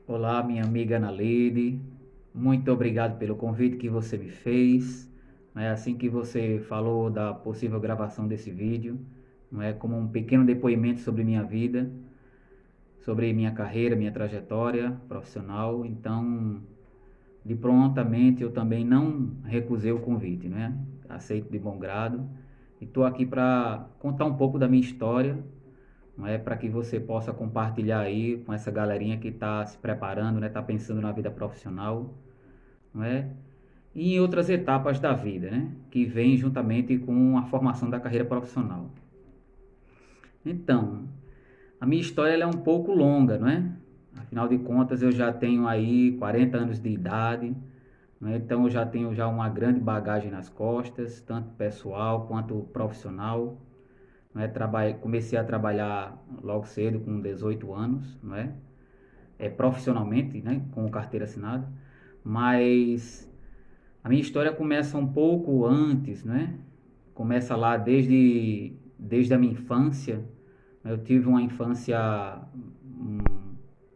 Olá, minha amiga Ana Leide. Muito obrigado pelo convite que você me fez. Assim que você falou da possível gravação desse vídeo, não é como um pequeno depoimento sobre minha vida, sobre minha carreira, minha trajetória profissional. Então, de prontamente eu também não recusei o convite, né? Aceito de bom grado e estou aqui para contar um pouco da minha história, não é, para que você possa compartilhar aí com essa galerinha que está se preparando, né, está pensando na vida profissional, não é, e em outras etapas da vida, né, que vem juntamente com a formação da carreira profissional. Então, a minha história ela é um pouco longa, não é? Afinal de contas, eu já tenho aí 40 anos de idade, não é? Então eu já tenho já uma grande bagagem nas costas, tanto pessoal quanto profissional. Não é? Comecei a trabalhar logo cedo, com 18 anos, não é? Profissionalmente, né? Com carteira assinada, mas a minha história começa um pouco antes, né? Começa lá desde a minha infância. Eu tive uma infância um,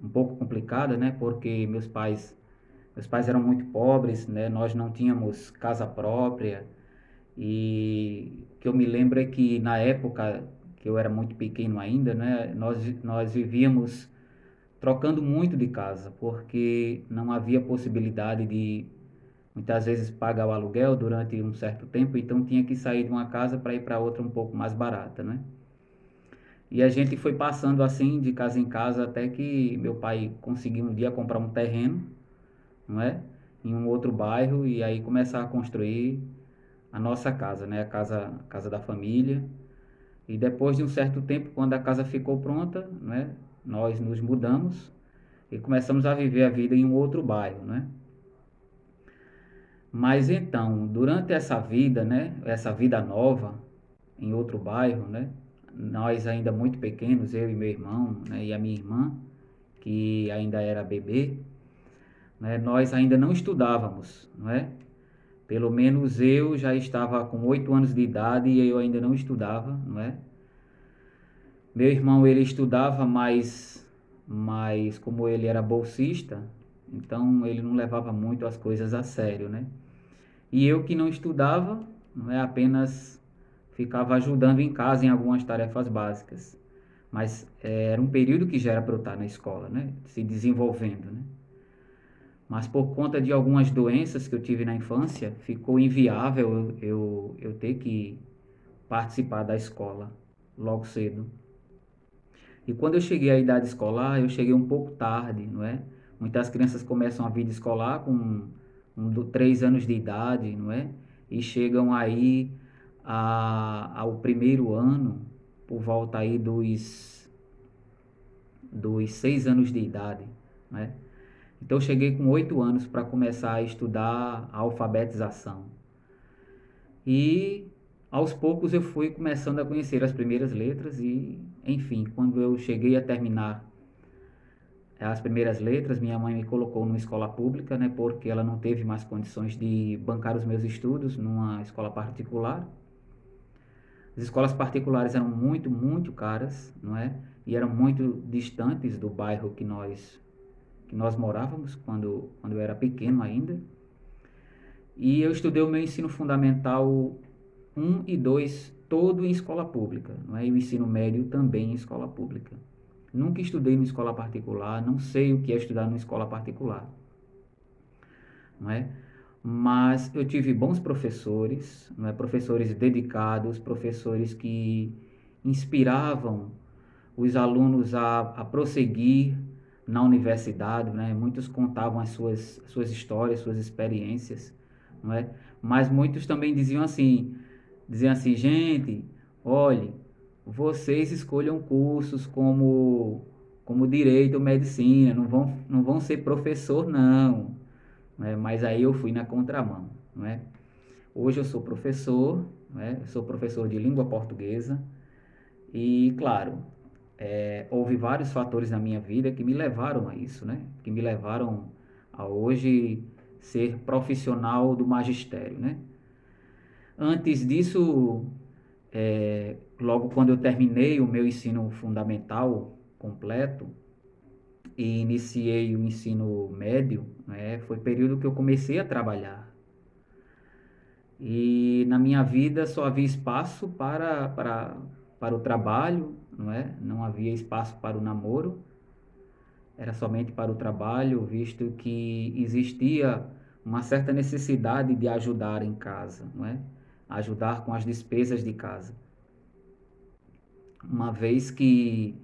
um pouco complicada, né? Porque meus pais eram muito pobres, né? Nós não tínhamos casa própria. E o que eu me lembro é que na época que eu era muito pequeno ainda, né? Nós vivíamos trocando muito de casa, porque não havia possibilidade de muitas vezes pagar o aluguel durante um certo tempo, então tinha que sair de uma casa para ir para outra um pouco mais barata, né? E a gente foi passando assim de casa em casa até que meu pai conseguiu um dia comprar um terreno, não é? Em um outro bairro e aí começar a construir a nossa casa, né? A casa da família. E depois de um certo tempo, quando a casa ficou pronta, né? Nós nos mudamos e começamos a viver a vida em um outro bairro, né? Mas então, durante essa vida, né? Essa vida nova em outro bairro, né? Nós ainda muito pequenos, eu e meu irmão, né? E a minha irmã, que ainda era bebê, né? Nós ainda não estudávamos, não é? Pelo menos eu já estava com 8 anos de idade e eu ainda não estudava, não é? Meu irmão, ele estudava, mas como ele era bolsista, então ele não levava muito as coisas a sério, né? E eu que não estudava, não é, apenas ficava ajudando em casa em algumas tarefas básicas. Mas era um período que já era para eu estar na escola, né? Se desenvolvendo, né? Mas por conta de algumas doenças que eu tive na infância, ficou inviável eu ter que participar da escola logo cedo. E quando eu cheguei à idade escolar, eu cheguei um pouco tarde, não é? Muitas crianças começam a vida escolar com 3 anos de idade, não é? E chegam aí ao primeiro ano por volta aí dos 6 anos de idade, né? Então eu cheguei com 8 anos para começar a estudar a alfabetização. E aos poucos eu fui começando a conhecer as primeiras letras e, enfim, quando eu cheguei a terminar as primeiras letras, minha mãe me colocou numa escola pública, né, porque ela não teve mais condições de bancar os meus estudos numa escola particular. As escolas particulares eram muito, muito caras, não é? E eram muito distantes do bairro que nós morávamos quando eu era pequeno ainda. E eu estudei o meu ensino fundamental um e 2 todo em escola pública, não é? E o ensino médio também em escola pública. Nunca estudei em escola particular, não sei o que é estudar em escola particular, não é? Mas eu tive bons professores, não é? Professores dedicados, professores que inspiravam os alunos a prosseguir na universidade, né? Muitos contavam as suas histórias, suas experiências, não é? Mas muitos também diziam assim, gente, olhe, vocês escolham cursos como direito ou medicina, não vão ser professor não, né? Mas aí eu fui na contramão, não é? Hoje eu sou professor, né? Eu sou professor de língua portuguesa e, claro, houve vários fatores na minha vida que me levaram a isso, né? Que me levaram a hoje ser profissional do magistério, né? Antes disso, logo quando eu terminei o meu ensino fundamental completo, e iniciei o ensino médio, né, foi período que eu comecei a trabalhar. E na minha vida só havia espaço para o trabalho, não é? Não havia espaço para o namoro, era somente para o trabalho, visto que existia uma certa necessidade de ajudar em casa, não é? Ajudar com as despesas de casa. Uma vez que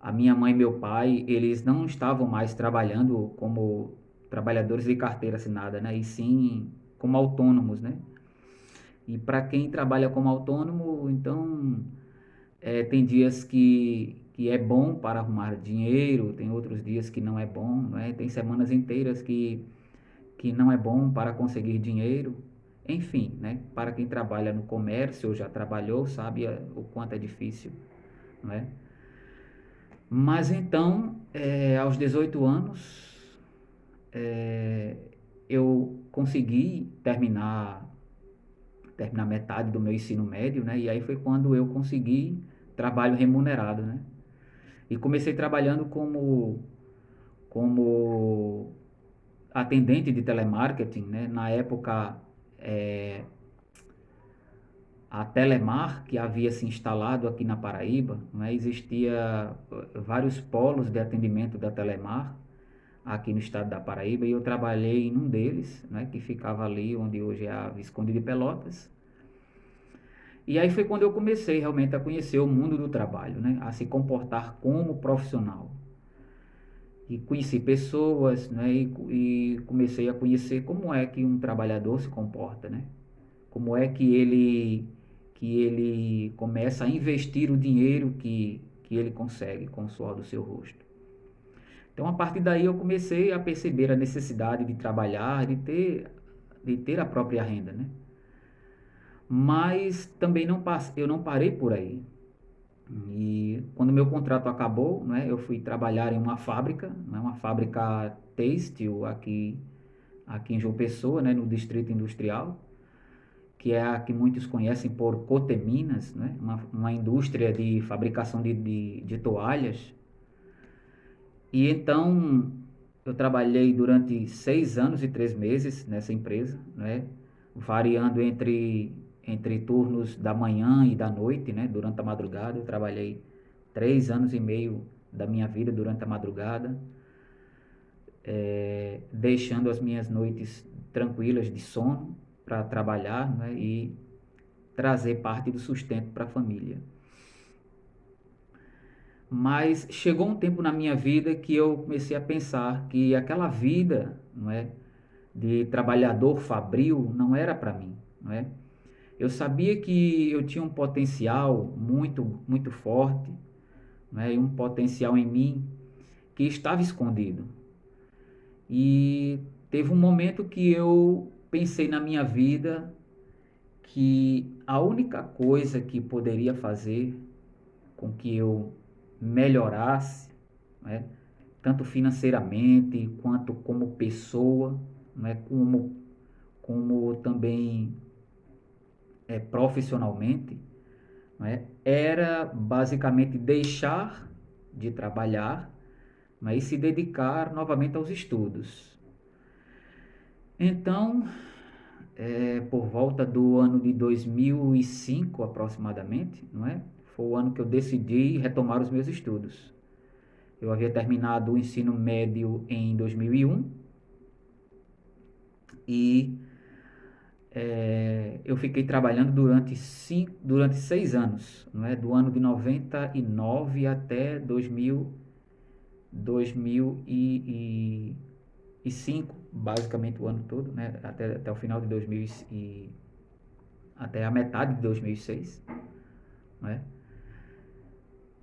a minha mãe e meu pai, eles não estavam mais trabalhando como trabalhadores de carteira assinada, né? E sim como autônomos, né? E para quem trabalha como autônomo, então, tem dias que é bom para arrumar dinheiro, tem outros dias que não é bom, né? Tem semanas inteiras que não é bom para conseguir dinheiro. Enfim, né? Para quem trabalha no comércio ou já trabalhou, sabe o quanto é difícil, não é? Mas então, aos 18 anos, é, eu consegui terminar metade do meu ensino médio, né? E aí foi quando eu consegui trabalho remunerado, né? E comecei trabalhando como atendente de telemarketing, né? Na época, é, a Telemar, que havia se instalado aqui na Paraíba, né? Existia vários polos de atendimento da Telemar aqui no estado da Paraíba, e eu trabalhei em um deles, né? Que ficava ali onde hoje é a Visconde de Pelotas. E aí foi quando eu comecei realmente a conhecer o mundo do trabalho, né? A se comportar como profissional. E conheci pessoas, né? E comecei a conhecer como é que um trabalhador se comporta, né? Como é que ele começa a investir o dinheiro que ele consegue com o suor do seu rosto. Então, a partir daí, eu comecei a perceber a necessidade de trabalhar, de ter a própria renda, né? Mas também eu não parei por aí. E quando meu contrato acabou, né, eu fui trabalhar em uma fábrica, né, uma fábrica têxtil aqui em João Pessoa, né, no Distrito Industrial, que é a que muitos conhecem por Coteminas, né, uma indústria de fabricação de toalhas. E então eu trabalhei durante 6 anos e 3 meses nessa empresa, né, variando entre turnos da manhã e da noite, né, durante a madrugada. Eu trabalhei 3 anos e meio da minha vida durante a madrugada, deixando as minhas noites tranquilas de sono para trabalhar, né, e trazer parte do sustento para a família. Mas chegou um tempo na minha vida que eu comecei a pensar que aquela vida, não é, de trabalhador fabril não era para mim, não é? Eu sabia que eu tinha um potencial muito, muito forte, né, e um potencial em mim que estava escondido. E teve um momento que eu pensei na minha vida que a única coisa que poderia fazer com que eu melhorasse, né, tanto financeiramente quanto como pessoa, né, como também profissionalmente, né, era basicamente deixar de trabalhar, né, e se dedicar novamente aos estudos. Então, por volta do ano de 2005 aproximadamente, não é? Foi o ano que eu decidi retomar os meus estudos. Eu havia terminado o ensino médio em 2001 e eu fiquei trabalhando durante 6 anos, não é? Do ano de 99 até 2005, basicamente o ano todo, né? Até o final de 2000 até a metade de 2006, né?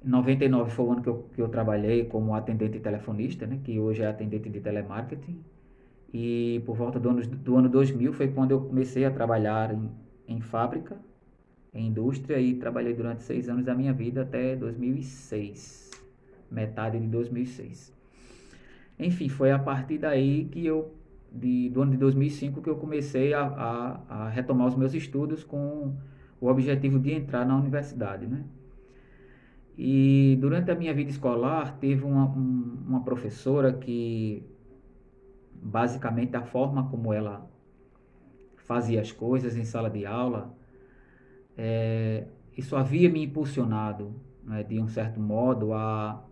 99 foi o ano que eu trabalhei como atendente telefonista, né? Que hoje é atendente de telemarketing. E por volta do ano 2000 foi quando eu comecei a trabalhar em fábrica, em indústria, e trabalhei durante 6 anos da minha vida até 2006, metade de 2006. Enfim, foi a partir daí do ano de 2005, que eu comecei a retomar os meus estudos com o objetivo de entrar na universidade, né? E durante a minha vida escolar, teve uma professora que, basicamente, a forma como ela fazia as coisas em sala de aula, isso havia me impulsionado, né, de um certo modo, a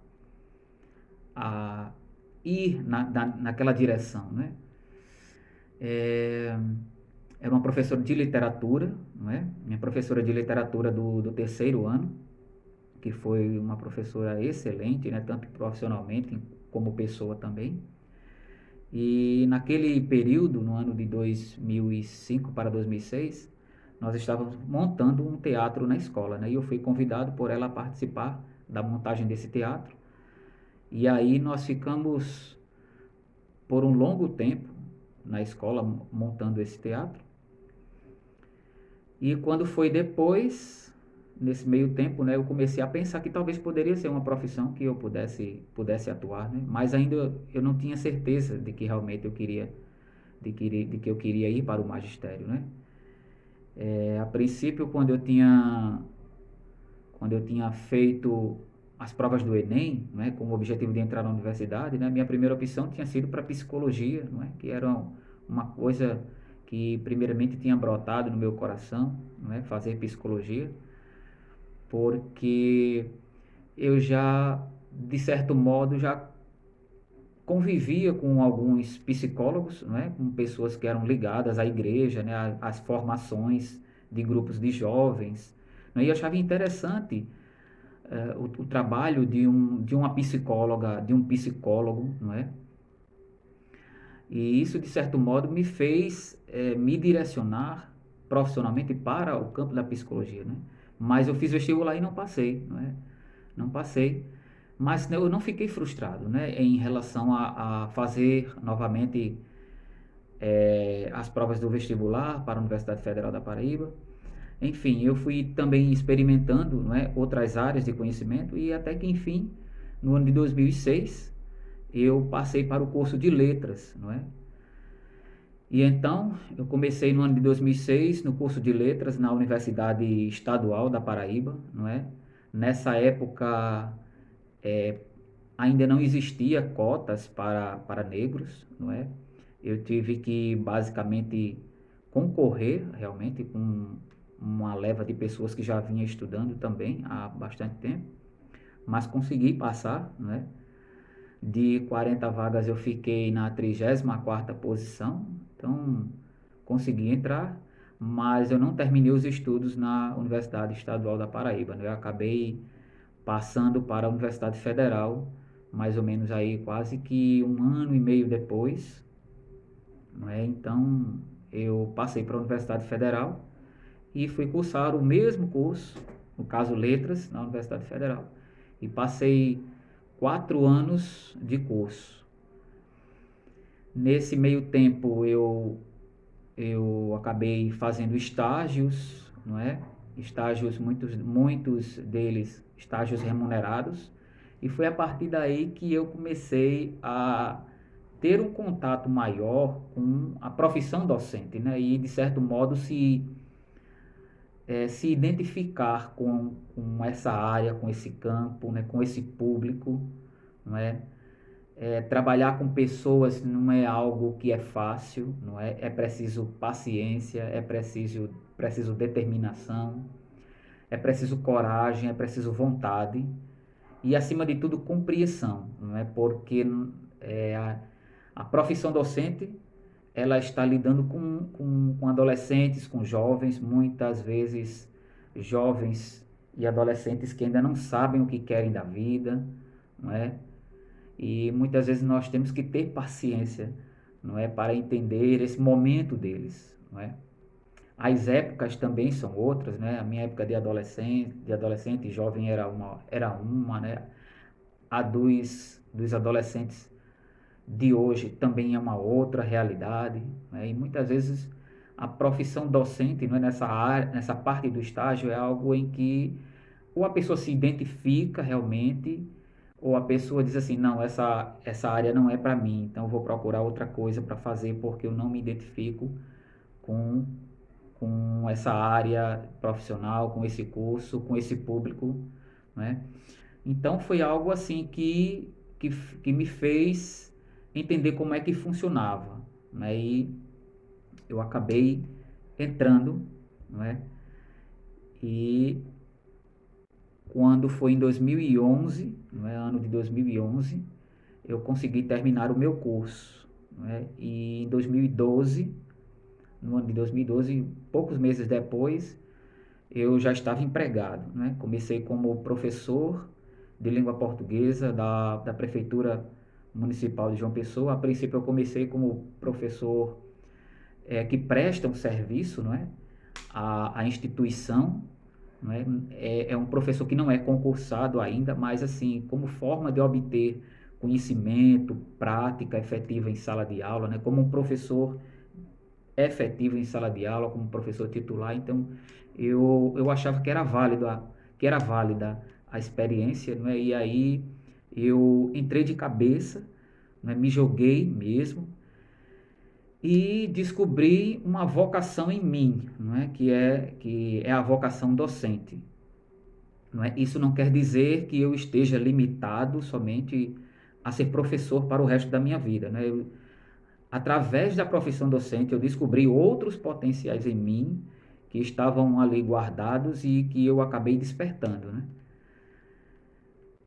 ir naquela direção, né? É, Era uma professora de literatura, não é? Minha professora de literatura do terceiro ano, que foi uma professora excelente, né? Tanto profissionalmente como pessoa também. E naquele período, no ano de 2005 para 2006, nós estávamos montando um teatro na escola, né? E eu fui convidado por ela a participar da montagem desse teatro. E aí nós ficamos por um longo tempo na escola montando esse teatro. E quando foi depois, nesse meio tempo, né, eu comecei a pensar que talvez poderia ser uma profissão que eu pudesse atuar, né? Mas ainda eu não tinha certeza de que realmente de que eu queria ir para o magistério, né? A princípio, quando eu tinha feito as provas do Enem, né, com o objetivo de entrar na universidade, né, minha primeira opção tinha sido para psicologia, não é, que era uma coisa que primeiramente tinha brotado no meu coração, não é, fazer psicologia, porque eu já, de certo modo, já convivia com alguns psicólogos, não é, com pessoas que eram ligadas à igreja, né, às formações de grupos de jovens, não é, e eu achava interessante o trabalho de uma psicóloga, de um psicólogo, não é? E isso, de certo modo, me fez me direcionar profissionalmente para o campo da psicologia, né? Mas eu fiz vestibular e não passei, não é? Não passei. Mas eu não fiquei frustrado, né? Em relação a fazer novamente as provas do vestibular para a Universidade Federal da Paraíba. Enfim, eu fui também experimentando, não é, outras áreas de conhecimento e até que, enfim, no ano de 2006, eu passei para o curso de letras, não é? E então, eu comecei no ano de 2006 no curso de letras na Universidade Estadual da Paraíba, não é? Nessa época, é, ainda não existia cotas para negros, não é? Eu tive que basicamente concorrer realmente com uma leva de pessoas que já vinha estudando também há bastante tempo, mas consegui passar, né? De 40 vagas eu fiquei na 34ª posição, então consegui entrar, mas eu não terminei os estudos na Universidade Estadual da Paraíba, né? Eu acabei passando para a Universidade Federal, mais ou menos aí quase que um ano e meio depois, não é? Então eu passei para a Universidade Federal e fui cursar o mesmo curso, no caso letras, na Universidade Federal. E passei 4 anos de curso. Nesse meio tempo eu acabei fazendo estágios, não é? Estágios, muitos deles estágios remunerados, e foi a partir daí que eu comecei a ter um contato maior com a profissão docente, né? E de certo modo se identificar com essa área, com esse campo, né? Com esse público, não é? Trabalhar com pessoas não é algo que é fácil, não é? É preciso paciência, preciso determinação, é preciso coragem, é preciso vontade e, acima de tudo, compreensão, não é? Porque a profissão docente ela está lidando com adolescentes, com jovens, muitas vezes jovens e adolescentes que ainda não sabem o que querem da vida, não é? E muitas vezes nós temos que ter paciência, não é, para entender esse momento deles, não é? As épocas também são outras, né? A minha época de adolescente e jovem era uma, né? A dos adolescentes de hoje também é uma outra realidade, né? E muitas vezes a profissão docente, não é, nessa área, nessa parte do estágio é algo em que ou a pessoa se identifica realmente, ou a pessoa diz assim, não, essa área não é para mim, então eu vou procurar outra coisa para fazer porque eu não me identifico com, com essa área profissional, com esse curso, com esse público, né? Então foi algo assim que me fez entender como é que funcionava, né? E eu acabei entrando, não é? E quando foi em 2011, não é? Ano de 2011, eu consegui terminar o meu curso, não é? E em 2012, no ano de 2012, poucos meses depois, eu já estava empregado, né? Comecei como professor de língua portuguesa da Prefeitura Municipal de João Pessoa. A princípio eu comecei como professor que presta um serviço, não é? A instituição, não é? É um professor que não é concursado ainda, mas assim, como forma de obter conhecimento, prática efetiva em sala de aula, né? Como um professor efetivo em sala de aula, como professor titular. Então eu achava que era válida a experiência, não é? E aí eu entrei de cabeça, não é? Me joguei mesmo e descobri uma vocação em mim, não é? Que é a vocação docente. Não é? Isso não quer dizer que eu esteja limitado somente a ser professor para o resto da minha vida, né? Através da profissão docente, eu descobri outros potenciais em mim que estavam ali guardados e que eu acabei despertando, né?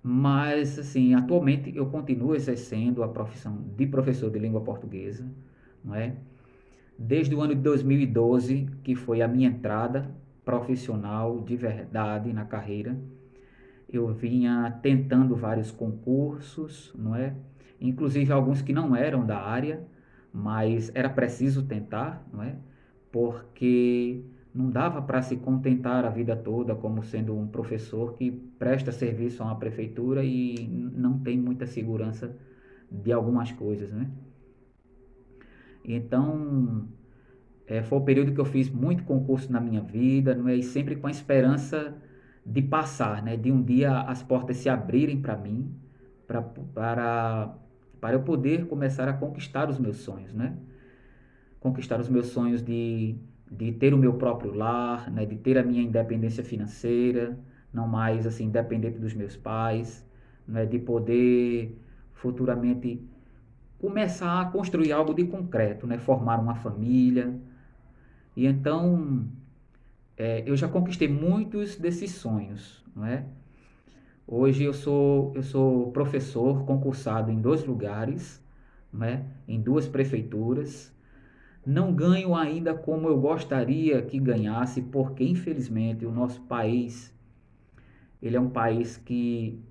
Mas, assim, atualmente eu continuo exercendo a profissão de professor de língua portuguesa, não é? Desde o ano de 2012, que foi a minha entrada profissional de verdade na carreira, eu vinha tentando vários concursos, não é? Inclusive alguns que não eram da área, mas era preciso tentar, não é? Porque não dava para se contentar a vida toda como sendo um professor que presta serviço a uma prefeitura e não tem muita segurança de algumas coisas, né? Então, foi o período que eu fiz muito concurso na minha vida, não é? E sempre com a esperança de passar, né? De um dia as portas se abrirem para mim, pra, para, para eu poder começar a conquistar os meus sonhos, né? Conquistar os meus sonhos de ter o meu próprio lar, né? De ter a minha independência financeira, não mais assim dependente dos meus pais, né? De poder futuramente começar a construir algo de concreto, né? Formar uma família. E então eu já conquistei muitos desses sonhos, não é? Hoje eu sou professor concursado em dois lugares, não é? Em duas prefeituras. Não ganho ainda como eu gostaria que ganhasse, porque infelizmente o nosso país, ele é um país que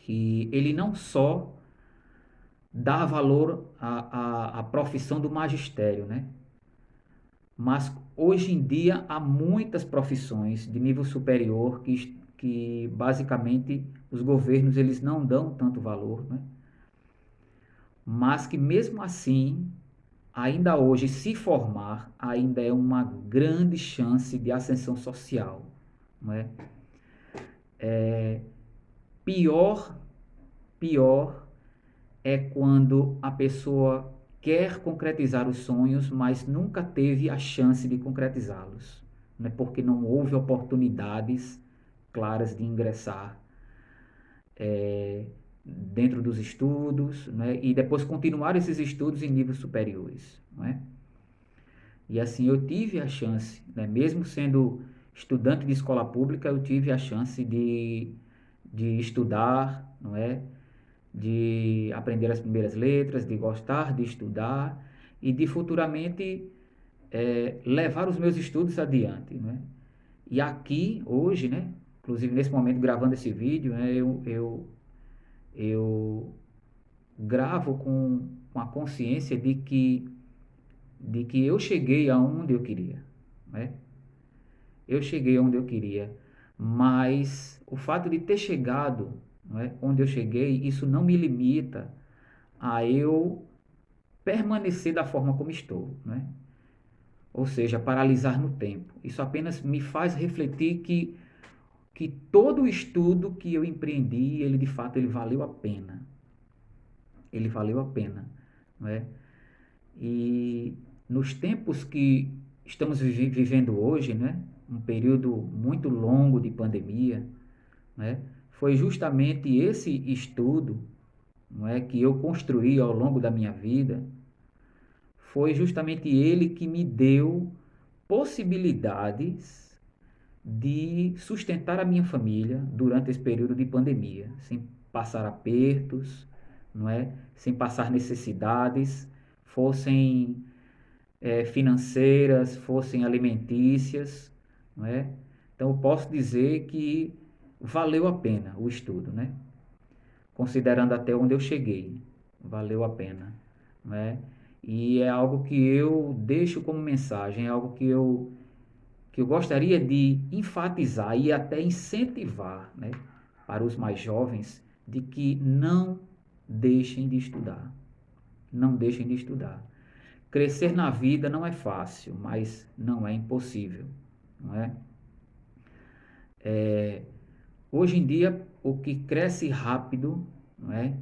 ele não só dá valor à profissão do magistério, né? Mas hoje em dia há muitas profissões de nível superior que basicamente os governos eles não dão tanto valor, né? Mas que mesmo assim, ainda hoje se formar ainda é uma grande chance de ascensão social, não é? Pior, pior é quando a pessoa quer concretizar os sonhos, mas nunca teve a chance de concretizá-los, né? Porque não houve oportunidades claras de ingressar dentro dos estudos, né? E depois continuar esses estudos em níveis superiores, né? E assim eu tive a chance, né? Mesmo sendo estudante de escola pública, eu tive a chance de estudar, não é? De aprender as primeiras letras, de gostar de estudar e de futuramente levar os meus estudos adiante, né? E aqui, hoje, né? Inclusive nesse momento gravando esse vídeo, né? Eu gravo com a consciência de que eu cheguei aonde eu queria, né? Eu cheguei onde eu queria, mas o fato de ter chegado, não é, onde eu cheguei, isso não me limita a eu permanecer da forma como estou, né? Ou seja, paralisar no tempo. Isso apenas me faz refletir que todo o estudo que eu empreendi, ele de fato ele valeu a pena. Ele valeu a pena, não é? E nos tempos que estamos vivendo hoje, né? Um período muito longo de pandemia, né? Foi justamente esse estudo, não é, que eu construí ao longo da minha vida, foi justamente ele que me deu possibilidades de sustentar a minha família durante esse período de pandemia, sem passar apertos, não é? Sem passar necessidades, fossem financeiras, fossem alimentícias, não é? Então eu posso dizer que valeu a pena o estudo, né? Considerando até onde eu cheguei, valeu a pena, não é? E é algo que eu deixo como mensagem, é algo que eu gostaria de enfatizar e até incentivar, né, para os mais jovens, de que não deixem de estudar. Não deixem de estudar. Crescer na vida não é fácil, mas não é impossível, não é? Hoje em dia, o que cresce rápido, não é,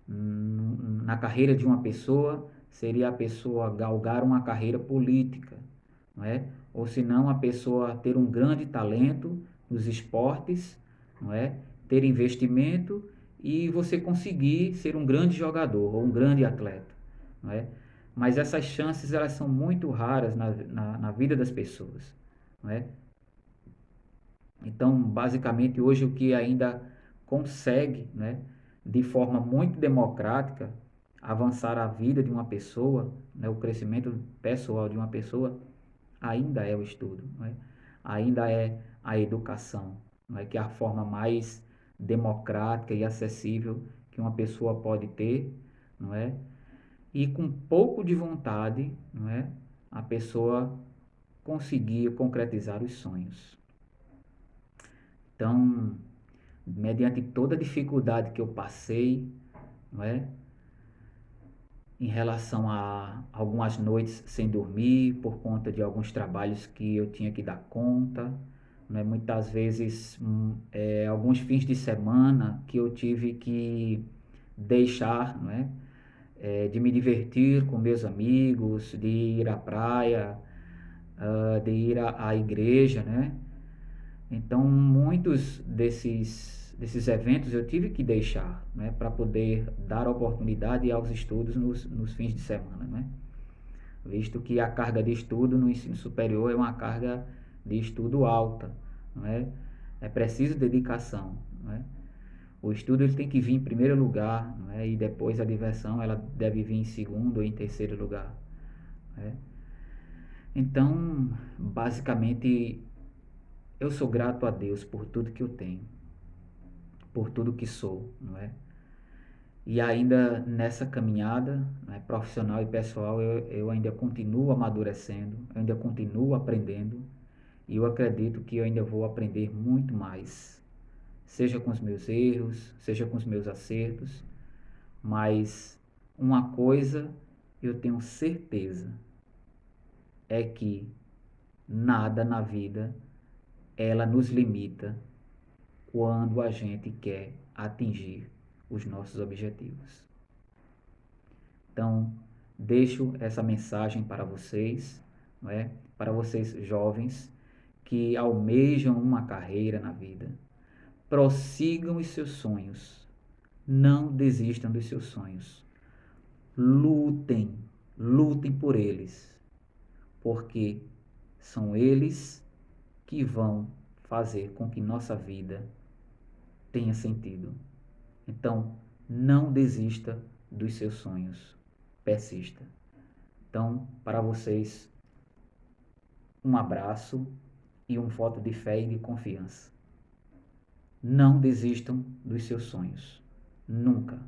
na carreira de uma pessoa, seria a pessoa galgar uma carreira política, não é? Ou se não, a pessoa ter um grande talento nos esportes, não é? Ter investimento e você conseguir ser um grande jogador ou um grande atleta, não é? Mas essas chances, elas são muito raras na vida das pessoas, não é? Então, basicamente, hoje o que ainda consegue, né, de forma muito democrática, avançar a vida de uma pessoa, né, o crescimento pessoal de uma pessoa, ainda é o estudo, né? Ainda é a educação, não é? Que é a forma mais democrática e acessível que uma pessoa pode ter, não é? E com pouco de vontade, não é? A pessoa conseguir concretizar os sonhos. Então, mediante toda a dificuldade que eu passei, não é? Em relação a algumas noites sem dormir por conta de alguns trabalhos que eu tinha que dar conta, né? Muitas vezes, alguns fins de semana que eu tive que deixar, não é? De me divertir com meus amigos, de ir à praia, de ir à igreja, né? Então, muitos desses eventos eu tive que deixar, né, para poder dar oportunidade aos estudos nos fins de semana, né? Visto que a carga de estudo no ensino superior é uma carga de estudo alta, não é? É preciso dedicação, não é? O estudo ele tem que vir em primeiro lugar, não é? E depois a diversão ela deve vir em segundo ou em terceiro lugar, né? Então, basicamente, eu sou grato a Deus por tudo que eu tenho, por tudo que sou, não é? E ainda nessa caminhada, né, profissional e pessoal, eu ainda continuo amadurecendo, eu ainda continuo aprendendo, e eu acredito que eu ainda vou aprender muito mais, seja com os meus erros, seja com os meus acertos, mas uma coisa eu tenho certeza, é que nada na vida ela nos limita quando a gente quer atingir os nossos objetivos. Então, deixo essa mensagem para vocês, não é? Para vocês jovens que almejam uma carreira na vida. Prossigam os seus sonhos. Não desistam dos seus sonhos. Lutem, lutem por eles, porque são eles que vão fazer com que nossa vida tenha sentido. Então, não desista dos seus sonhos. Persista. Então, para vocês, um abraço e um voto de fé e de confiança. Não desistam dos seus sonhos. Nunca.